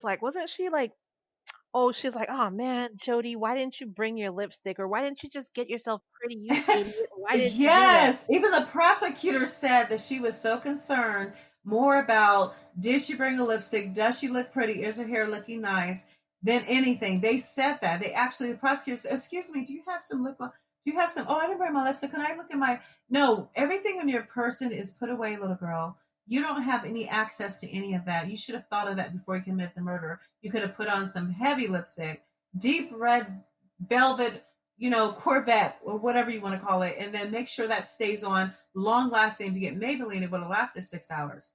like, wasn't she like, oh, she's like, oh man, Jody, why didn't you bring your lipstick, or why didn't you just get yourself pretty, you idiot? Why did you do that? Yes, even the prosecutor said that she was so concerned more about did she bring a lipstick, does she look pretty, is her hair looking nice, than anything. They said that. They actually, the prosecutor said, excuse me, do you have some lip gloss? Do you have some? Oh, I didn't bring my lipstick. Can I look at my? No, everything on your person is put away, little girl. You don't have any access to any of that. You should have thought of that before you commit the murder. You could have put on some heavy lipstick, deep red velvet, Corvette or whatever you want to call it, and then make sure that stays on long lasting. If you get Maybelline, it would have lasted 6 hours.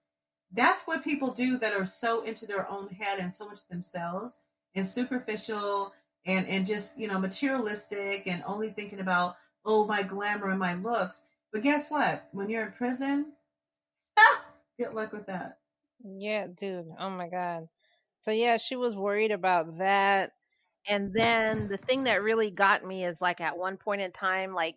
That's what people do that are so into their own head and so much themselves and superficial and just, materialistic and only thinking about, oh, my glamour and my looks. But guess what? When you're in prison, good luck with that. Yeah, dude. Oh my God. So yeah, she was worried about that. And then the thing that really got me is like at one point in time, like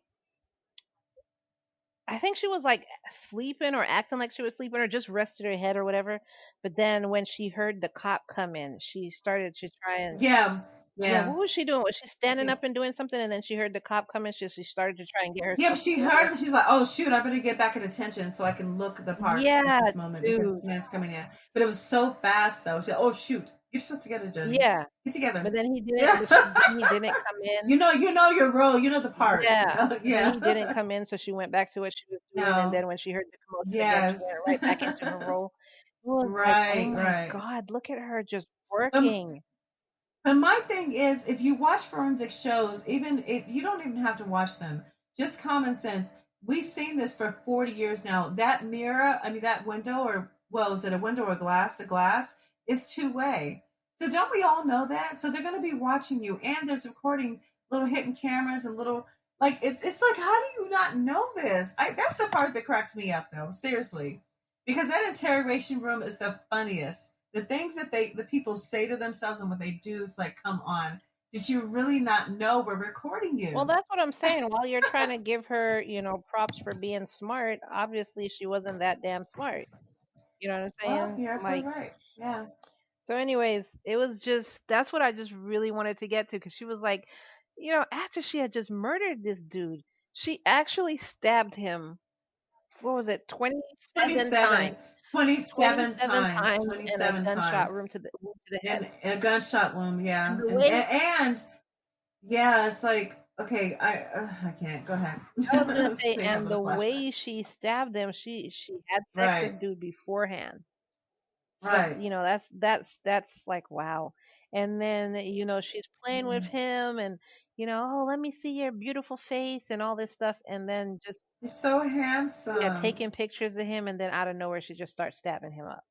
I think she was like sleeping or acting like she was sleeping or just rested her head or whatever. But then when she heard the cop come in, she started to try and, Yeah, yeah, yeah. what was she doing? Was she I standing think up and doing something, and then she heard the cop come in? She started to try and get yeah, but herself she heard together. him. She's like, "Oh shoot, I better get back at attention so I can look the part at Yeah, this moment because dude. this man's coming in." But it was so fast, though. She said, "Oh shoot, get yourself together, Jody. Yeah. Get together." But then he didn't. Yeah, Then he didn't come in. you know your role. You know the part. Yeah, but then Yeah. he didn't come in, so she went back to what she was doing, and No. then when she heard the commotion again, she Yes. went right back into her role. It was like, oh Right. my Right. God, look at her just Um, working. but my thing is, if you watch forensic shows, even if you don't even have to watch them, just common sense. We've seen this for 40 years now. That mirror, I mean, that window, or well, is it a window or glass? A glass is two-way. So don't we all know that? So they're going to be watching you, and there's recording little hidden cameras and little like it's like how do you not know this? That's the part that cracks me up though, seriously, because that interrogation room is the funniest. The things that the people say to themselves and what they do is like, come on, did you really not know we're recording Well, you? that's what I'm saying. While you're trying to give her, props for being smart, obviously she wasn't that damn smart. You know what I'm Well, saying? you're Like, absolutely right. Yeah. so, anyways, it was just that's what I just really wanted to get to because she was like, after she had just murdered this dude, she actually stabbed him. What was it, 27 27, times? 27 27 times, times in a 27 gunshot times. room to the head. In a gunshot wound, And yeah. the And, way and yeah, it's like, okay, I can't. Go ahead. I was gonna Let's say, think and of a the flashback. way she stabbed him, she had sex with Right, dude beforehand. So, right. that's like wow. And then, she's playing with Mm. him and, oh, let me see your beautiful face and all this stuff. And then just, You're so yeah, handsome. taking pictures of him. And then out of nowhere, she just starts stabbing him up.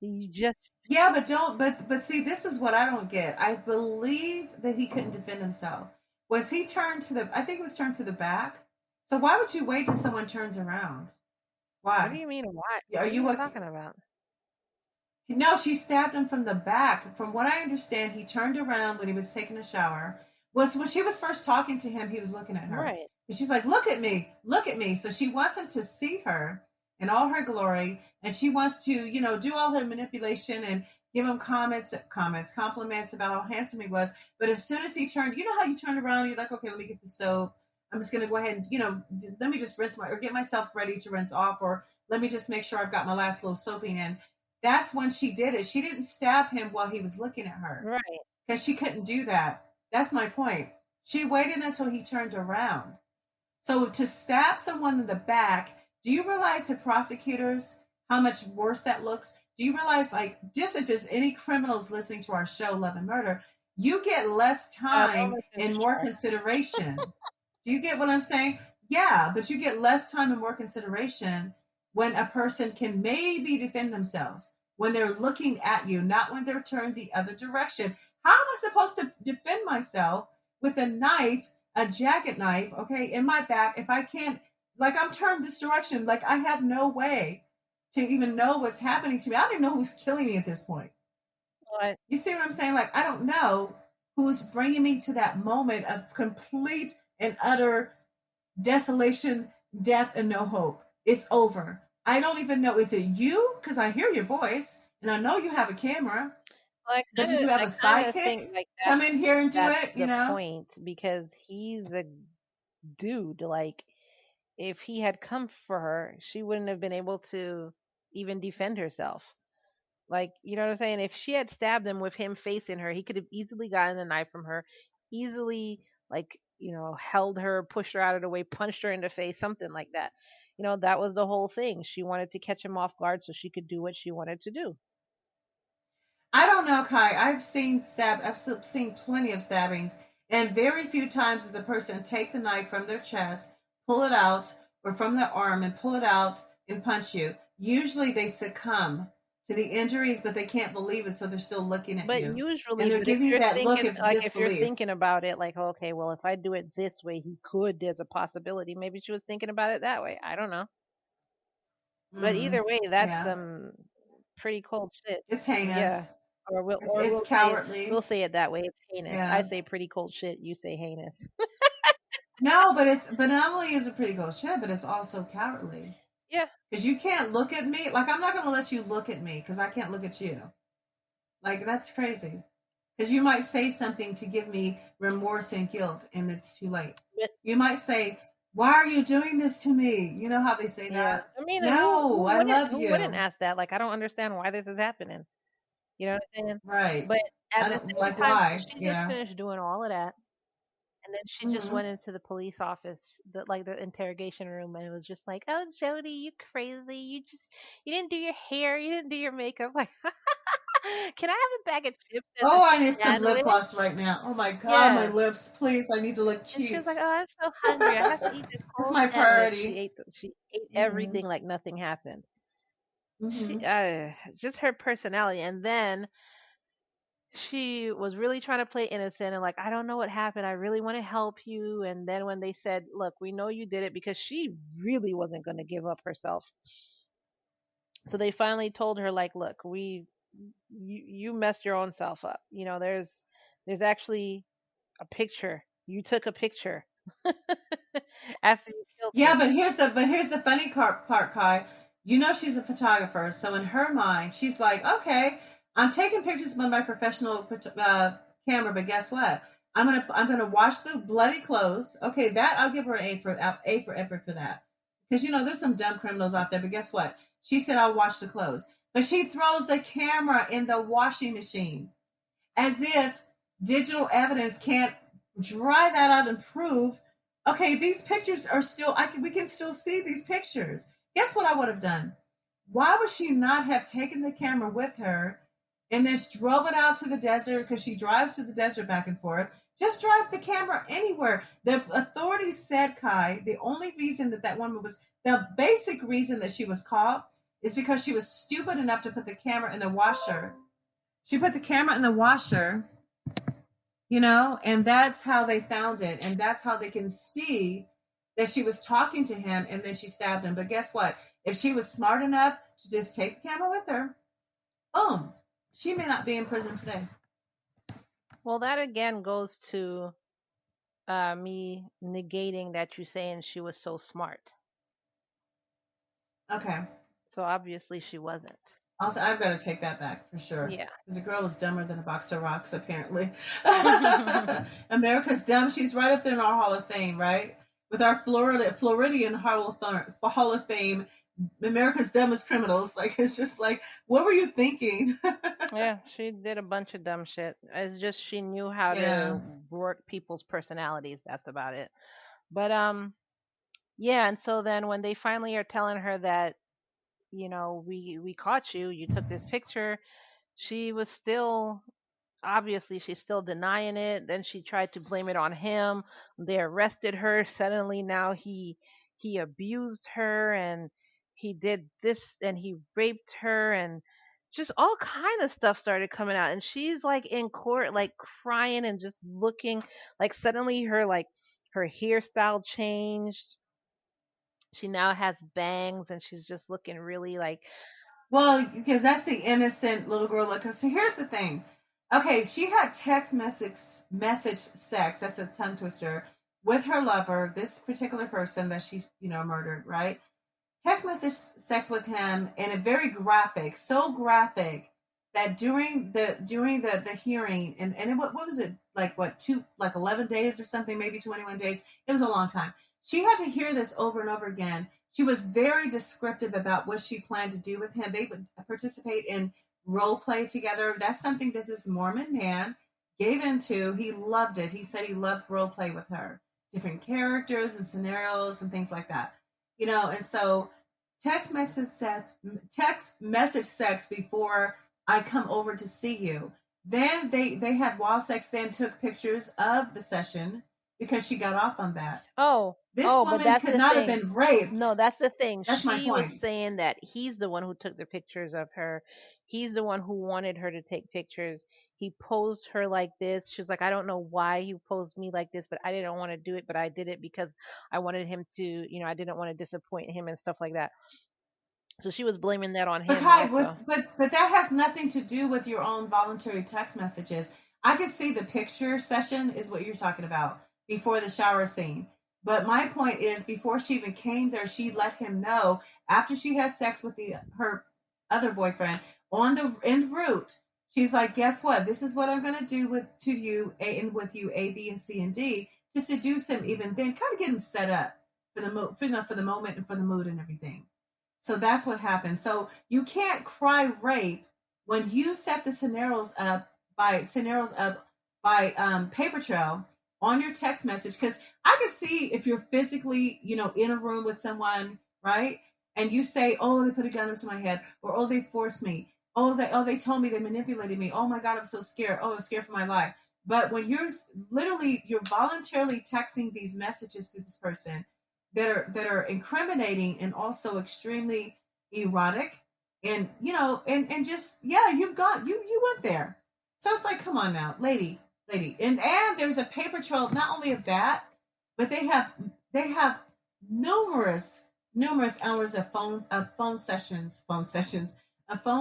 You just, Yeah, but don't but see, this is what I don't get. I believe that he couldn't defend himself. Was he turned to the I think it was turned to the back. So why would you wait till someone turns around? what do Why? you mean? What? Are What are you you a talking about? No, she stabbed him from the back. From what I understand, he turned around when he was taking a shower. Was when she was first talking to him, he was looking at her. Right. And she's like, "Look at me, look at me." So she wants him to see her in all her glory, and she wants to, do all her manipulation and give him compliments about how handsome he was. But as soon as he turned, you know how you turn around, you're like, "Okay, let me get the soap. I'm just gonna go ahead and, let me just rinse my or get myself ready to rinse off, or let me just make sure I've got my last little soaping in." That's when she did it. She didn't stab him while he was looking at her Right. because she couldn't do that. That's my point. She waited until he turned around. So to stab someone in the back, do you realize the prosecutors how much worse that looks? Do you realize, like, just if there's any criminals listening to our show, Love and Murder, you get less Don't time listen and to more Char. consideration. Do you get what I'm saying? Yeah, but you get less time and more consideration when a person can maybe defend themselves, when they're looking at you, not when they're turned the other direction. How am I supposed to defend myself with a knife, a jacket knife, okay, in my back if I can't, like, I'm turned this direction? Like, I have no way to even know what's happening to me. I don't even know who's killing me at this point. But You see what I'm saying? Like, I don't know who's bringing me to that moment of complete and utter desolation, death, and no hope. It's over. I don't even know. Is it you? Because I hear your voice and I know you have a camera. Well, But did you have I a kind of think sidekick like come in here and do that's it? You the know? point because he's a dude. Like, if he had come for her, she wouldn't have been able to even defend herself. Like, you know what I'm saying? If she had stabbed him with him facing her, he could have easily gotten the knife from her, easily, like, held her, pushed her out of the way, punched her in the face, something like that. That was the whole thing. She wanted to catch him off guard so she could do what she wanted to do. I don't know, Kai. I've seen plenty of stabbings, and very few times does the person take the knife from their chest, pull it out, or from their arm and pull it out and punch you. Usually they succumb to the injuries, but they can't believe it, so they're still looking at But you. And usually, they're but if giving you you're that look thinking, of like, if you're disbelief. thinking about it, like, okay, well, if I do it this way, he could, there's a possibility. Maybe she was thinking about it that way. I don't know. But Mm-hmm. either way, that's Yeah. some pretty cold shit. It's Yeah. heinous. Or we'll or It's we'll say it cowardly. we'll say it that way. It's heinous. I Yeah. say pretty cold shit, you say heinous. No, but not only is it pretty cool shit, but it's also cowardly. Yeah. Because you can't look at me. Like, I'm not going to let you look at me because I can't look at you. Like, that's crazy. Because you might say something to give me remorse and guilt, and it's too late. But You might say, "Why are you doing this to me?" You know how they say yeah. that? I mean, who No, who I wouldn't love who wouldn't you. ask that? Like, I don't understand why this is happening. You know what I'm saying? Right. But at I the don't same like time, so why. she just Yeah. finished doing all of that. And then she just Hmm. went into the police office, the interrogation room, and it was just like, "Oh, Jody, you crazy? You didn't do your hair, you didn't do your makeup. Like, can I have a bag of chips as a Oh, I need some lip gloss sandwich?" right now. Oh my God, my Yeah. lips. Please, I need to look And she was like, cute. "Oh, I'm so hungry. I have to eat this It's whole my sandwich." She priority. ate Hmm. everything like nothing happened. She Hmm. just her personality, and then she was really trying to play innocent and like, I don't know what happened. I really want to help you. And then when they said, look, we know you did it, because she really wasn't going to give up herself. So they finally told her, like, look, you messed your own self up. There's actually a picture. You took a picture after you killed Yeah, her. but here's the funny part, Kai. You know she's a photographer, so in her mind, she's like, okay, I'm taking pictures with my professional camera, but guess what? I'm gonna wash the bloody clothes. Okay, that I'll give her an A for effort for that, because there's some dumb criminals out there. But guess what? She said I'll wash the clothes, but she throws the camera in the washing machine as if digital evidence can't dry that out and prove, okay, these pictures are still, we can still see these pictures. Guess what I would have done? Why would she not have taken the camera with her and then drove it out to the desert, because she drives to the desert back and forth? Just drive the camera anywhere. The authorities said, Kai, the only reason that woman was, the basic reason that she was caught is because she was stupid enough to put the camera in the washer. She put the camera in the washer, and that's how they found it. And that's how they can see that she was talking to him and then she stabbed him. But guess what? If she was smart enough to just take the camera with her, boom, she may not be in prison today. Well, that again goes to me negating that you're saying she was so smart. Okay. So obviously she wasn't. I've got to take that back for sure. Yeah. Because the girl was dumber than a box of rocks, apparently. America's dumb. She's right up there in our Hall of Fame, right? With our Floridian Hall of Fame, America's dumbest criminals. Like, it's just like, what were you thinking? Yeah, she did a bunch of dumb shit. It's just she knew how Yeah. to work people's personalities. That's about it. But yeah, and so then when they finally are telling her that, we caught you, you took this picture, she was still, obviously she's still denying it. Then she tried to blame it on him. They arrested her. Suddenly now he abused her, and he did this, and he raped her, and just all kind of stuff started coming out. And she's like in court, like crying and just looking like, suddenly her hairstyle changed. She now has bangs, and she's just looking really like, Well, because that's the innocent little girl look. So here's the thing. Okay, she had message sex. That's a tongue twister with her lover, this particular person that she murdered. Right? Text message sex with him, and a very graphic, so graphic that during the hearing, and what was it, like, what, 11 days or something, maybe 21 days. It was a long time. She had to hear this over and over again. She was very descriptive about what she planned to do with him. They would participate in role play together. That's something that this Mormon man gave into. He loved it. He said he loved role play with her, different characters and scenarios and things like that. And so text message sex before I come over to see you. Then they had wild sex, then took pictures of the session because she got off on that. This But woman that's could the not have thing. been raped. No, that's the thing. That's my She was point. saying that he's the one who took the pictures of her. He's the one who wanted her to take pictures. He posed her like this. She's like, I don't know why he posed me like this, but I didn't want to do it, but I did it because I wanted him to, I didn't want to disappoint him and stuff like that. So she was blaming that on But him Kai, also. but that has nothing to do with your own voluntary text messages. I could see the picture session is what you're talking about before the shower scene. But my point is, before she even came there, she let him know after she had sex with her other boyfriend on the en route. She's like, guess what? This is what I'm going to do to you, and with you, A, B, and C, and D, to seduce him. Even then, kind of get him set up for the moment and for the mood and everything. So that's what happened. So you can't cry rape when you set the scenarios up by paper trail on your text message. Because I can see if you're physically, in a room with someone, right? And you say, "Oh, they put a gun up to my head," or "Oh, they forced me," "Oh, they told me, they manipulated me," "Oh my God, I'm so scared," "Oh, I'm scared for my life." But when you're voluntarily texting these messages to this person that are incriminating and also extremely erotic, and and just, yeah, you went there. So it's like, come on now, lady. And there's a paper trail not only of that, but they have numerous hours of phone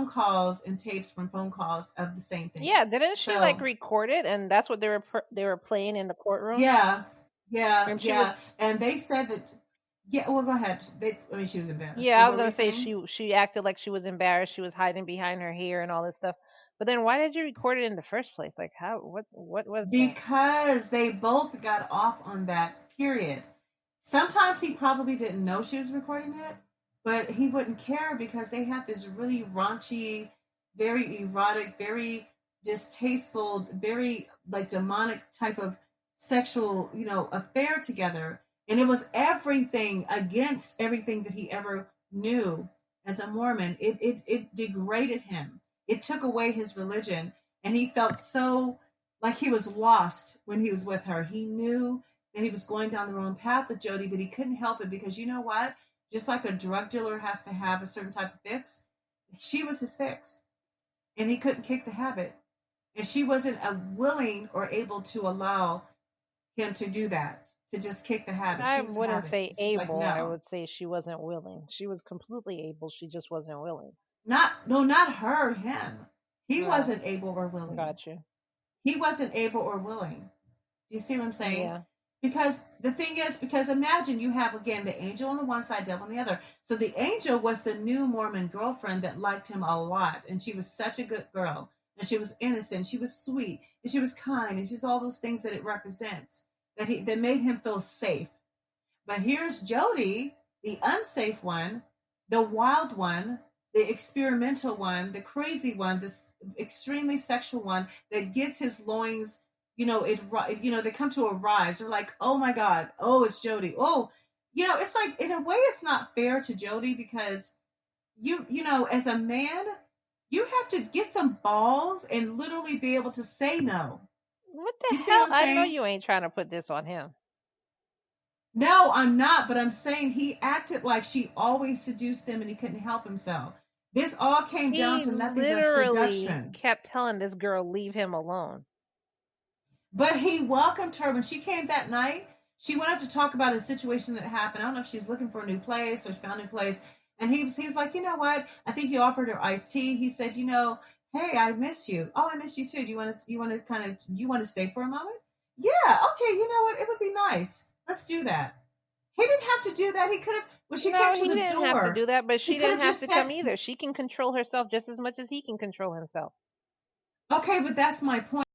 calls and tapes from phone calls of the same thing. Yeah, didn't she like So record it and that's what they were playing in the courtroom? yeah, And she was yeah. And they said that, yeah, well, go ahead. I mean, she was embarrassed. Yeah, I What was were gonna you say saying? she acted like she was embarrassed. She was hiding behind her hair and all this stuff. But then why did you record it in the first place? Like how? What was that? Because they both got off on that period. Sometimes he probably didn't know she was recording it, but he wouldn't care because they had this really raunchy, very erotic, very distasteful, very like demonic type of sexual, affair together. And it was everything against everything that he ever knew as a Mormon. It degraded him. It took away his religion. And he felt so like he was lost when he was with her. He knew that he was going down the wrong path with Jodi, but he couldn't help it because, you know what? Just like a drug dealer has to have a certain type of fix, she was his fix, and he couldn't kick the habit. And she wasn't willing or able to allow him to do that, to just kick the habit. I She was the wouldn't habit. say It's just like, able. I no, would say she wasn't willing. She was completely able. She just wasn't willing. not her, him. He No, wasn't able or willing. got you. He wasn't able or willing. Do you see what I'm saying? Yeah. Because the thing is, because imagine you have, again, the angel on the one side, devil on the other. So the angel was the new Mormon girlfriend that liked him a lot, and she was such a good girl, and she was innocent, she was sweet, and she was kind, and she's all those things that it represents that made him feel safe. But here's Jodi, the unsafe one, the wild one, the experimental one, the crazy one, this extremely sexual one that gets his loins, they come to a rise. They're like, oh my God, oh, it's Jodi. Oh, it's like, in a way, it's not fair to Jodi because as a man, you have to get some balls and literally be able to say no. What the You see what hell? I'm I know saying? you ain't trying to put this on him. No, I'm not, but I'm saying he acted like she always seduced him and he couldn't help himself. This all came down He to nothing but literally seduction. kept telling this girl, leave him alone. But he welcomed her when she came that night. She wanted to talk about a situation that happened. I don't know if she's looking for a new place or she found a new place. And he's like, you know what? I think he offered her iced tea. He said, hey, I miss you. Oh, I miss you too. Do you want to stay for a moment? Yeah, okay, you know what? It would be nice. Let's do that. He didn't have to do that. He could have, when she came No, to he the didn't have to door, do that, but he she could didn't have have just to said, come either. She can control herself just as much as he can control himself. Okay, but that's my point.